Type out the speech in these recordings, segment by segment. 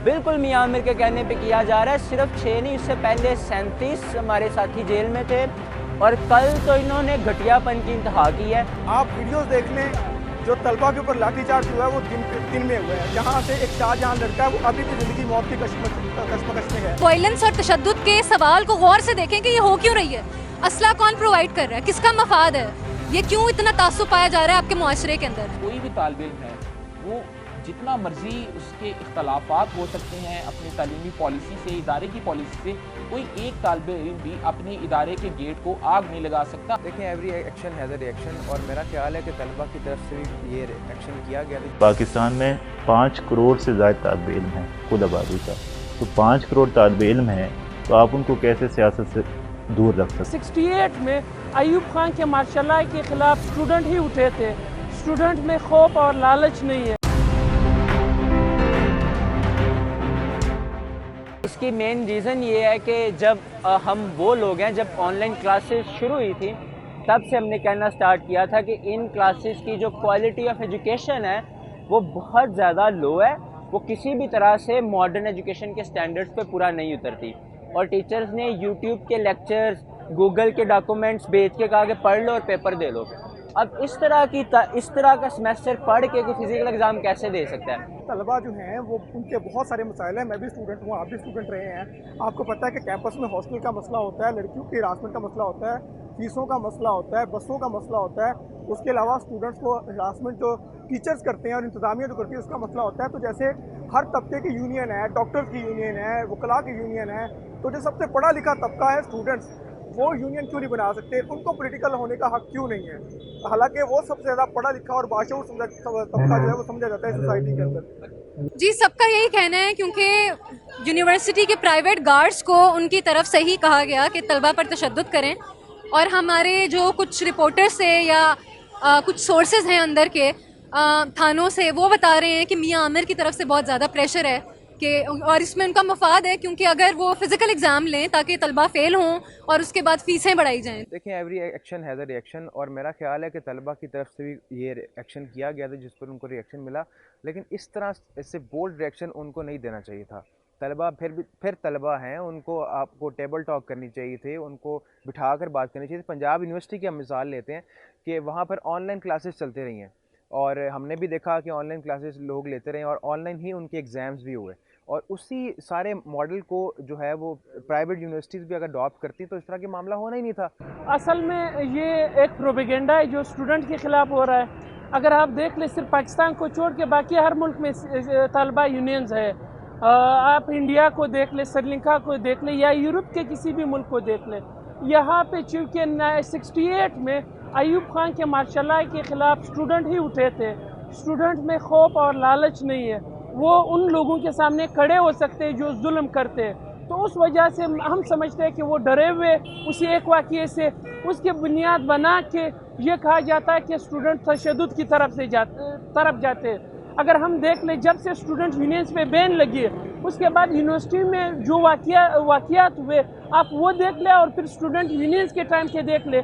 بالکل میاں عامر کے کہنے پہ کیا جا رہا ہے. صرف 6 نہیں، اس سے پہلے 37 ہمارے ساتھی جیل میں تھے اور کل تو انہوں نے گھٹیا پن کی انتہا کی ہے. آپ ویڈیوز دیکھ لیں، جو طلبہ کے اوپر لاٹھی چارج ہوا ہے وہ دن میں ہوا ہے. جہاں سے ایک شاہ جہاں لڑکا ہے وہ ابھی بھی زندگی موت کی کشمکش میں ہے. وائلنس اور تشدد کے سوال کو غور سے دیکھیں کہ یہ ہو کیوں رہی ہے. اسلحہ کون پرووائڈ کر رہا ہے، کس کا مفاد ہے، یہ کیوں اتنا تعصب پایا جا رہا ہے آپ کے معاشرے کے اندر. کوئی بھی طالب علم ہے وہ جتنا مرضی اس کے اختلافات ہو سکتے ہیں اپنی تعلیمی پالیسی سے، ادارے کی پالیسی سے، کوئی ایک طالب علم بھی اپنے ادارے کے گیٹ کو آگ نہیں لگا سکتا. دیکھیں every action has a reaction, اور میرا خیال ہے کہ طلبہ کی طرف سے یہ ایکشن کیا گیا. پاکستان میں 5 کروڑ سے زائد طالب علم ہیں کل آبادی کا، تو 5 کروڑ طالب علم ہیں تو آپ ان کو کیسے سیاست سے دور رکھ سکتے. 68 میں ایوب خان کے مارشل لاء کے خلاف اسٹوڈنٹ ہی اٹھے تھے. اسٹوڈنٹ میں خوف اور لالچ نہیں ہے. اس کی مین ریزن یہ ہے کہ جب ہم وہ لوگ ہیں، جب آن لائن کلاسز شروع ہوئی تھی تب سے ہم نے کہنا سٹارٹ کیا تھا کہ ان کلاسز کی جو کوالٹی آف ایجوکیشن ہے وہ بہت زیادہ لو ہے. وہ کسی بھی طرح سے ماڈرن ایجوکیشن کے سٹینڈرڈز پہ پورا نہیں اترتی. اور ٹیچرز نے یوٹیوب کے لیکچرز، گوگل کے ڈاکومنٹس بھیج کے کہا کہ پڑھ لو اور پیپر دے لو. اب اس طرح کا سمیسٹر پڑھ کے کوئی فزیکل ایگزام کیسے دے سکتا ہے؟ طلبہ جو ہیں وہ ان کے بہت سارے مسائل ہیں. میں بھی اسٹوڈنٹ ہوں، آپ بھی اسٹوڈنٹ رہے ہیں. آپ کو پتہ ہے کہ کیمپس میں ہاسٹل کا مسئلہ ہوتا ہے، لڑکیوں کی ہراسمنٹ کا مسئلہ ہوتا ہے، فیسوں کا مسئلہ ہوتا ہے، بسوں کا مسئلہ ہوتا ہے. اس کے علاوہ اسٹوڈنٹس کو ہراسمنٹ جو ٹیچرز کرتے ہیں اور انتظامیہ جو کرتی ہے اس کا مسئلہ ہوتا ہے. تو جیسے ہر طبقے کی یونین ہے، ڈاکٹرز کی یونین ہے، وکلاء کی یونین ہے، تو جو سب سے پڑھا لکھا طبقہ ہے اسٹوڈنٹس، وہ یونین کیوں نہیں بنا سکتے؟ ان کو پولیٹیکل ہونے کا حق کیوں نہیں ہے؟ حالانکہ وہ سب سے زیادہ پڑھا لکھا اور باشعور طبقہ جو ہے وہ سمجھا جاتا ہے سوسائٹی کے اندر. جی سب کا یہی کہنا ہے، کیونکہ یونیورسٹی کے پرائیویٹ گارڈز کو ان کی طرف سے ہی کہا گیا کہ طلبہ پر تشدد کریں. اور ہمارے جو کچھ رپورٹرز سے یا کچھ سورسز ہیں اندر کے تھانوں سے، وہ بتا رہے ہیں کہ میاں عامر کی طرف سے بہت زیادہ پریشر ہے کہ، اور اس میں ان کا مفاد ہے کیونکہ اگر وہ فزیکل ایگزام لیں تاکہ طلبہ فیل ہوں اور اس کے بعد فیسیں بڑھائی جائیں. دیکھیں every action has a reaction, اور میرا خیال ہے کہ طلبہ کی طرف سے بھی یہ ایکشن کیا گیا تھا جس پر ان کو ریئیکشن ملا. لیکن اس طرح سے بولڈ ریئیکشن ان کو نہیں دینا چاہیے تھا. طلبہ پھر طلبہ ہیں، ان کو آپ کو ٹیبل ٹاک کرنی چاہیے تھی، ان کو بٹھا کر بات کرنی چاہیے تھی. پنجاب یونیورسٹی کی ہم مثال لیتے ہیں کہ وہاں پر آن لائن کلاسز چلتے رہی ہیں، اور ہم نے بھی دیکھا کہ آن لائن کلاسز لوگ لیتے رہے اور آن لائن ہی ان کے ایگزامز بھی ہوئے. اور اسی سارے ماڈل کو جو ہے وہ پرائیویٹ یونیورسٹیز بھی اگر اڈاپٹ کرتی تو اس طرح کے معاملہ ہونا ہی نہیں تھا. اصل میں یہ ایک پروپیگنڈا ہے جو اسٹوڈنٹ کے خلاف ہو رہا ہے. اگر آپ دیکھ لیں صرف پاکستان کو چھوڑ کے باقی ہر ملک میں طلبہ یونینز ہے. آپ انڈیا کو دیکھ لیں، سری لنکا کو دیکھ لیں، یا یورپ کے کسی بھی ملک کو دیکھ لیں. یہاں پہ چونکہ 68 میں ایوب خان کے مارشل لاء کے خلاف اسٹوڈنٹ ہی اٹھے تھے. اسٹوڈنٹ میں خوف اور لالچ نہیں ہے. وہ ان لوگوں کے سامنے کھڑے ہو سکتے ہیں جو ظلم کرتے ہیں. تو اس وجہ سے ہم سمجھتے ہیں کہ وہ ڈرے ہوئے اسی ایک واقعے سے اس کی بنیاد بنا کے یہ کہا جاتا ہے کہ اسٹوڈنٹ تشدد کی طرف جاتے ہیں. اگر ہم دیکھ لیں جب سے اسٹوڈنٹ یونینز پہ بین لگی ہے اس کے بعد یونیورسٹی میں جو واقعات ہوئے آپ وہ دیکھ لیں، اور پھر اسٹوڈنٹ یونینز کے ٹائم کے دیکھ لیں،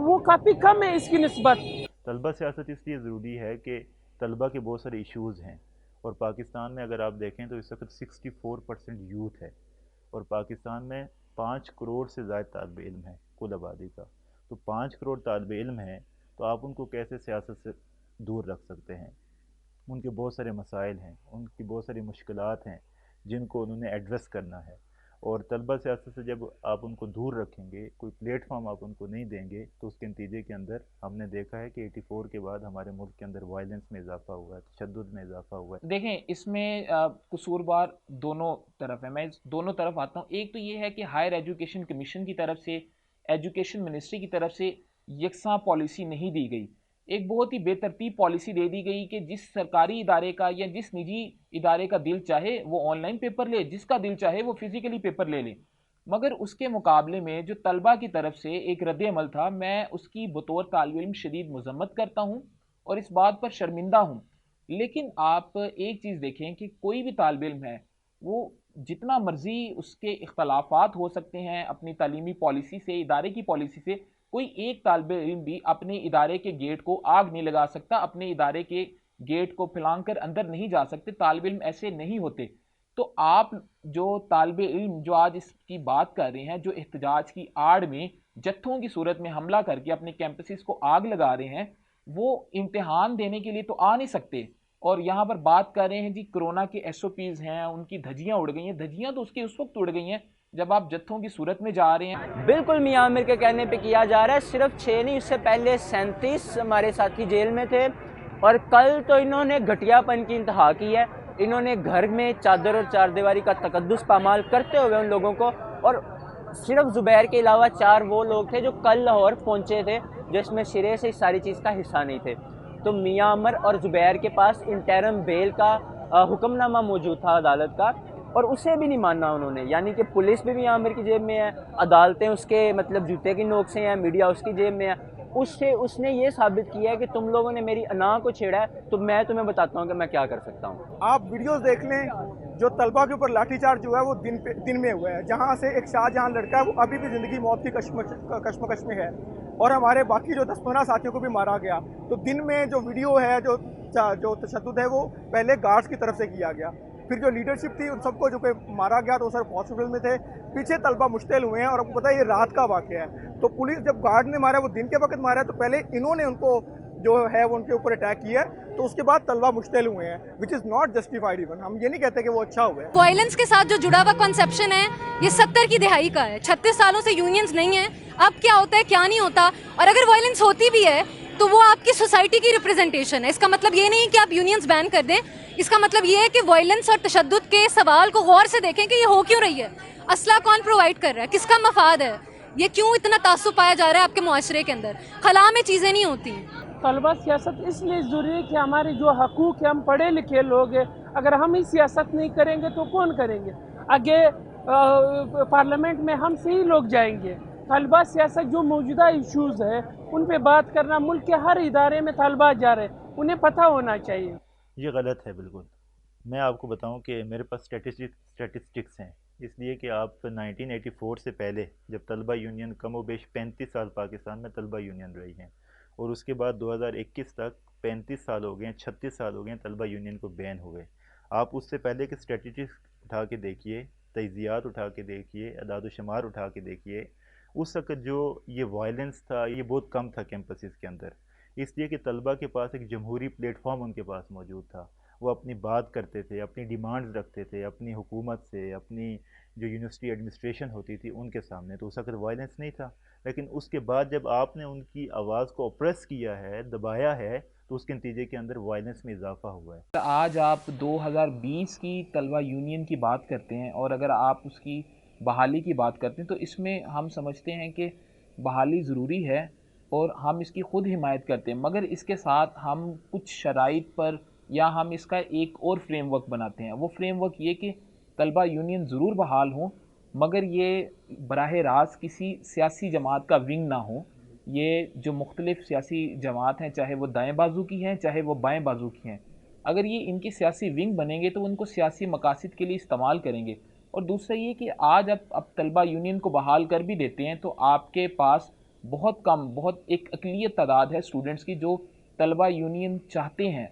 وہ کافی کم ہے اس کی نسبت. طلبہ سیاست اس لیے ضروری ہے کہ طلبہ کے بہت سارے ایشوز ہیں، اور پاکستان میں اگر آپ دیکھیں تو اس وقت 64% یوتھ ہے، اور پاکستان میں 5 کروڑ سے زائد طالب علم ہیں کل آبادی کا. تو 5 کروڑ طالب علم ہیں تو آپ ان کو کیسے سیاست سے دور رکھ سکتے ہیں؟ ان کے بہت سارے مسائل ہیں، ان کی بہت ساری مشکلات ہیں جن کو انہوں نے ایڈریس کرنا ہے. اور طلبہ سیاست سے جب آپ ان کو دور رکھیں گے، کوئی پلیٹ فارم آپ ان کو نہیں دیں گے، تو اس کے نتیجے کے اندر ہم نے دیکھا ہے کہ 84 کے بعد ہمارے ملک کے اندر وائلنس میں اضافہ ہوا ہے، تشدد میں اضافہ ہوا ہے. دیکھیں اس میں قصوروار دونوں طرف ہے. میں دونوں طرف آتا ہوں. ایک تو یہ ہے کہ ہائر ایجوکیشن کمیشن کی طرف سے، ایجوکیشن منسٹری کی طرف سے یکساں پالیسی نہیں دی گئی. ایک بہت ہی بے ترتیب پالیسی دے دی گئی کہ جس سرکاری ادارے کا یا جس نجی ادارے کا دل چاہے وہ آن لائن پیپر لے، جس کا دل چاہے وہ فزیکلی پیپر لے لے. مگر اس کے مقابلے میں جو طلبہ کی طرف سے ایک رد عمل تھا، میں اس کی بطور طالب علم شدید مذمت کرتا ہوں اور اس بات پر شرمندہ ہوں. لیکن آپ ایک چیز دیکھیں کہ کوئی بھی طالب علم ہے وہ جتنا مرضی اس کے اختلافات ہو سکتے ہیں اپنی تعلیمی پالیسی سے، ادارے کی پالیسی سے، کوئی ایک طالب علم بھی اپنے ادارے کے گیٹ کو آگ نہیں لگا سکتا، اپنے ادارے کے گیٹ کو پھلانگ کر اندر نہیں جا سکتے. طالب علم ایسے نہیں ہوتے. تو آپ جو طالب علم جو آج اس کی بات کر رہے ہیں، جو احتجاج کی آڑ میں جتھوں کی صورت میں حملہ کر کے اپنے کیمپسز کو آگ لگا رہے ہیں، وہ امتحان دینے کے لیے تو آ نہیں سکتے، اور یہاں پر بات کر رہے ہیں جی کرونا کے ایس او پیز ہیں، ان کی دھجیاں اڑ گئی ہیں. دھجیاں تو اس وقت اڑ گئی ہیں جب آپ جتھوں کی صورت میں جا رہے ہیں. بالکل میاں عامر کے کہنے پہ کیا جا رہا ہے. صرف 6 نہیں، اس سے پہلے 37 ہمارے ساتھی جیل میں تھے، اور کل تو انہوں نے گھٹیا پن کی انتہا کی ہے. انہوں نے گھر میں چادر اور چار دیواری کا تقدس پامال کرتے ہوئے ان لوگوں کو، اور صرف زبیر کے علاوہ 4 وہ لوگ تھے جو کل لاہور پہنچے تھے، جس میں سرے سے اس ساری چیز کا حصہ نہیں تھے. تو میاں عامر اور زبیر کے پاس انٹرم بیل کا حکم نامہ موجود تھا عدالت کا، اور اسے بھی نہیں ماننا انہوں نے. یعنی کہ پولیس بھی میاں عامر کی جیب میں ہے، عدالتیں اس کے مطلب جوتے کی نوک سے ہیں، میڈیا اس کی جیب میں ہے. اس نے یہ ثابت کیا ہے کہ تم لوگوں نے میری انا کو چھیڑا ہے، تو میں تمہیں بتاتا ہوں کہ میں کیا کر سکتا ہوں. آپ ویڈیوز دیکھ لیں، جو طلبہ کے اوپر لاٹھی چارج ہوا ہے وہ دن میں ہوا ہے، جہاں سے ایک شاہ جہاں لڑکا ہے وہ ابھی بھی زندگی موت کی کشمکش میں ہے، اور ہمارے باقی جو 10-15 ساتھیوں کو بھی مارا گیا. تو دن میں جو ویڈیو ہے، جو تشدد ہے، وہ پہلے گارڈز کی طرف سے کیا گیا، پھر جو لیڈرشپ تھی ان سب کو جو کہ مارا گیا تو وہ سر ہاسپٹل میں تھے، پیچھے طلبہ مشتعل ہوئے ہیں. اور آپ کو پتہ ہے یہ رات کا واقعہ ہے، تو پولیس جب گارڈ نے مارا وہ دن کے وقت مارا ہے، تو پہلے انہوں نے ان کو جو ہے وہ ان کے اوپر اٹیک کیا ہے، تو اس کے بعد طلبہ مشتعل ہوئے ہیں، وچ از ناٹ جسٹیفائڈ. ایون ہم یہ نہیں کہتے کہ وہ اچھا ہوا ہے. وائلنس کے ساتھ جو جڑا ہوا کنسیپشن ہے یہ 70 کی دہائی کا ہے. 36 سالوں سے یونینز نہیں ہیں. اب کیا ہوتا ہے کیا نہیں ہوتا، اور اگر وائلنس ہوتی بھی ہے تو وہ آپ کی سوسائٹی کی ریپرزنٹیشن ہے. اس کا مطلب یہ نہیں کہ آپ یونینز بین کر دیں. اس کا مطلب یہ ہے کہ وائلنس اور تشدد کے سوال کو غور سے دیکھیں کہ یہ ہو کیوں رہی ہے، اسلحہ کون پرووائڈ کر رہا ہے، کس کا مفاد ہے، یہ کیوں اتنا تعصب پایا جا رہا ہے آپ کے معاشرے کے اندر. خلا میں چیزیں نہیں ہوتی. طلبہ سیاست اس لیے ضروری ہے کہ ہمارے جو حقوق ہیں، ہم پڑھے لکھے لوگ ہیں، اگر ہم ہی سیاست نہیں کریں گے تو کون کریں گے؟ آگے پارلیمنٹ میں ہم سے ہی لوگ جائیں گے. طلبہ سیاست جو موجودہ ایشوز ہیں ان پہ بات کرنا، ملک کے ہر ادارے میں طلبہ جا رہے ہیں، انہیں پتہ ہونا چاہیے. یہ غلط ہے بالکل. میں آپ کو بتاؤں کہ میرے پاس اسٹیٹسٹکس ہیں، اس لیے کہ آپ 1984 سے پہلے جب طلبہ یونین کم و بیش 35 سال پاکستان میں طلبہ یونین رہی ہیں، اور اس کے بعد 2021 تک 35 سال ہو گئے ہیں، 36 سال ہو گئے ہیں طلبہ یونین کو بین ہوئے. آپ اس سے پہلے کے اسٹیٹسٹکس اٹھا کے دیکھیے، تجزیات اٹھا کے دیکھیے، اعداد و شمار اٹھا کے دیکھیے. اس وقت جو یہ وائلنس تھا یہ بہت کم تھا کیمپسز کے اندر، اس لیے کہ طلبہ کے پاس ایک جمہوری پلیٹ فارم ان کے پاس موجود تھا. وہ اپنی بات کرتے تھے، اپنی ڈیمانڈز رکھتے تھے اپنی حکومت سے، اپنی جو یونیورسٹی ایڈمنسٹریشن ہوتی تھی ان کے سامنے. تو اس وقت وائلنس نہیں تھا، لیکن اس کے بعد جب آپ نے ان کی آواز کو اپریس کیا ہے، دبایا ہے، تو اس کے نتیجے کے اندر وائلنس میں اضافہ ہوا ہے. آج آپ 2020 کی طلبہ یونین کی بات کرتے ہیں، اور اگر آپ اس کی بحالی کی بات کرتے ہیں تو اس میں ہم سمجھتے ہیں کہ بحالی ضروری ہے اور ہم اس کی خود حمایت کرتے ہیں، مگر اس کے ساتھ ہم کچھ شرائط پر یا ہم اس کا ایک اور فریم ورک بناتے ہیں. وہ فریم ورک یہ کہ طلبہ یونین ضرور بحال ہوں، مگر یہ براہ راست کسی سیاسی جماعت کا ونگ نہ ہوں. یہ جو مختلف سیاسی جماعت ہیں، چاہے وہ دائیں بازو کی ہیں چاہے وہ بائیں بازو کی ہیں، اگر یہ ان کی سیاسی ونگ بنیں گے تو ان کو سیاسی مقاصد کے لیے استعمال کریں گے. اور دوسرا یہ کہ آج اب طلبہ یونین کو بحال کر بھی دیتے ہیں تو آپ کے پاس بہت ایک اقلیت تعداد ہے اسٹوڈنٹس کی جو طلبہ یونین چاہتے ہیں.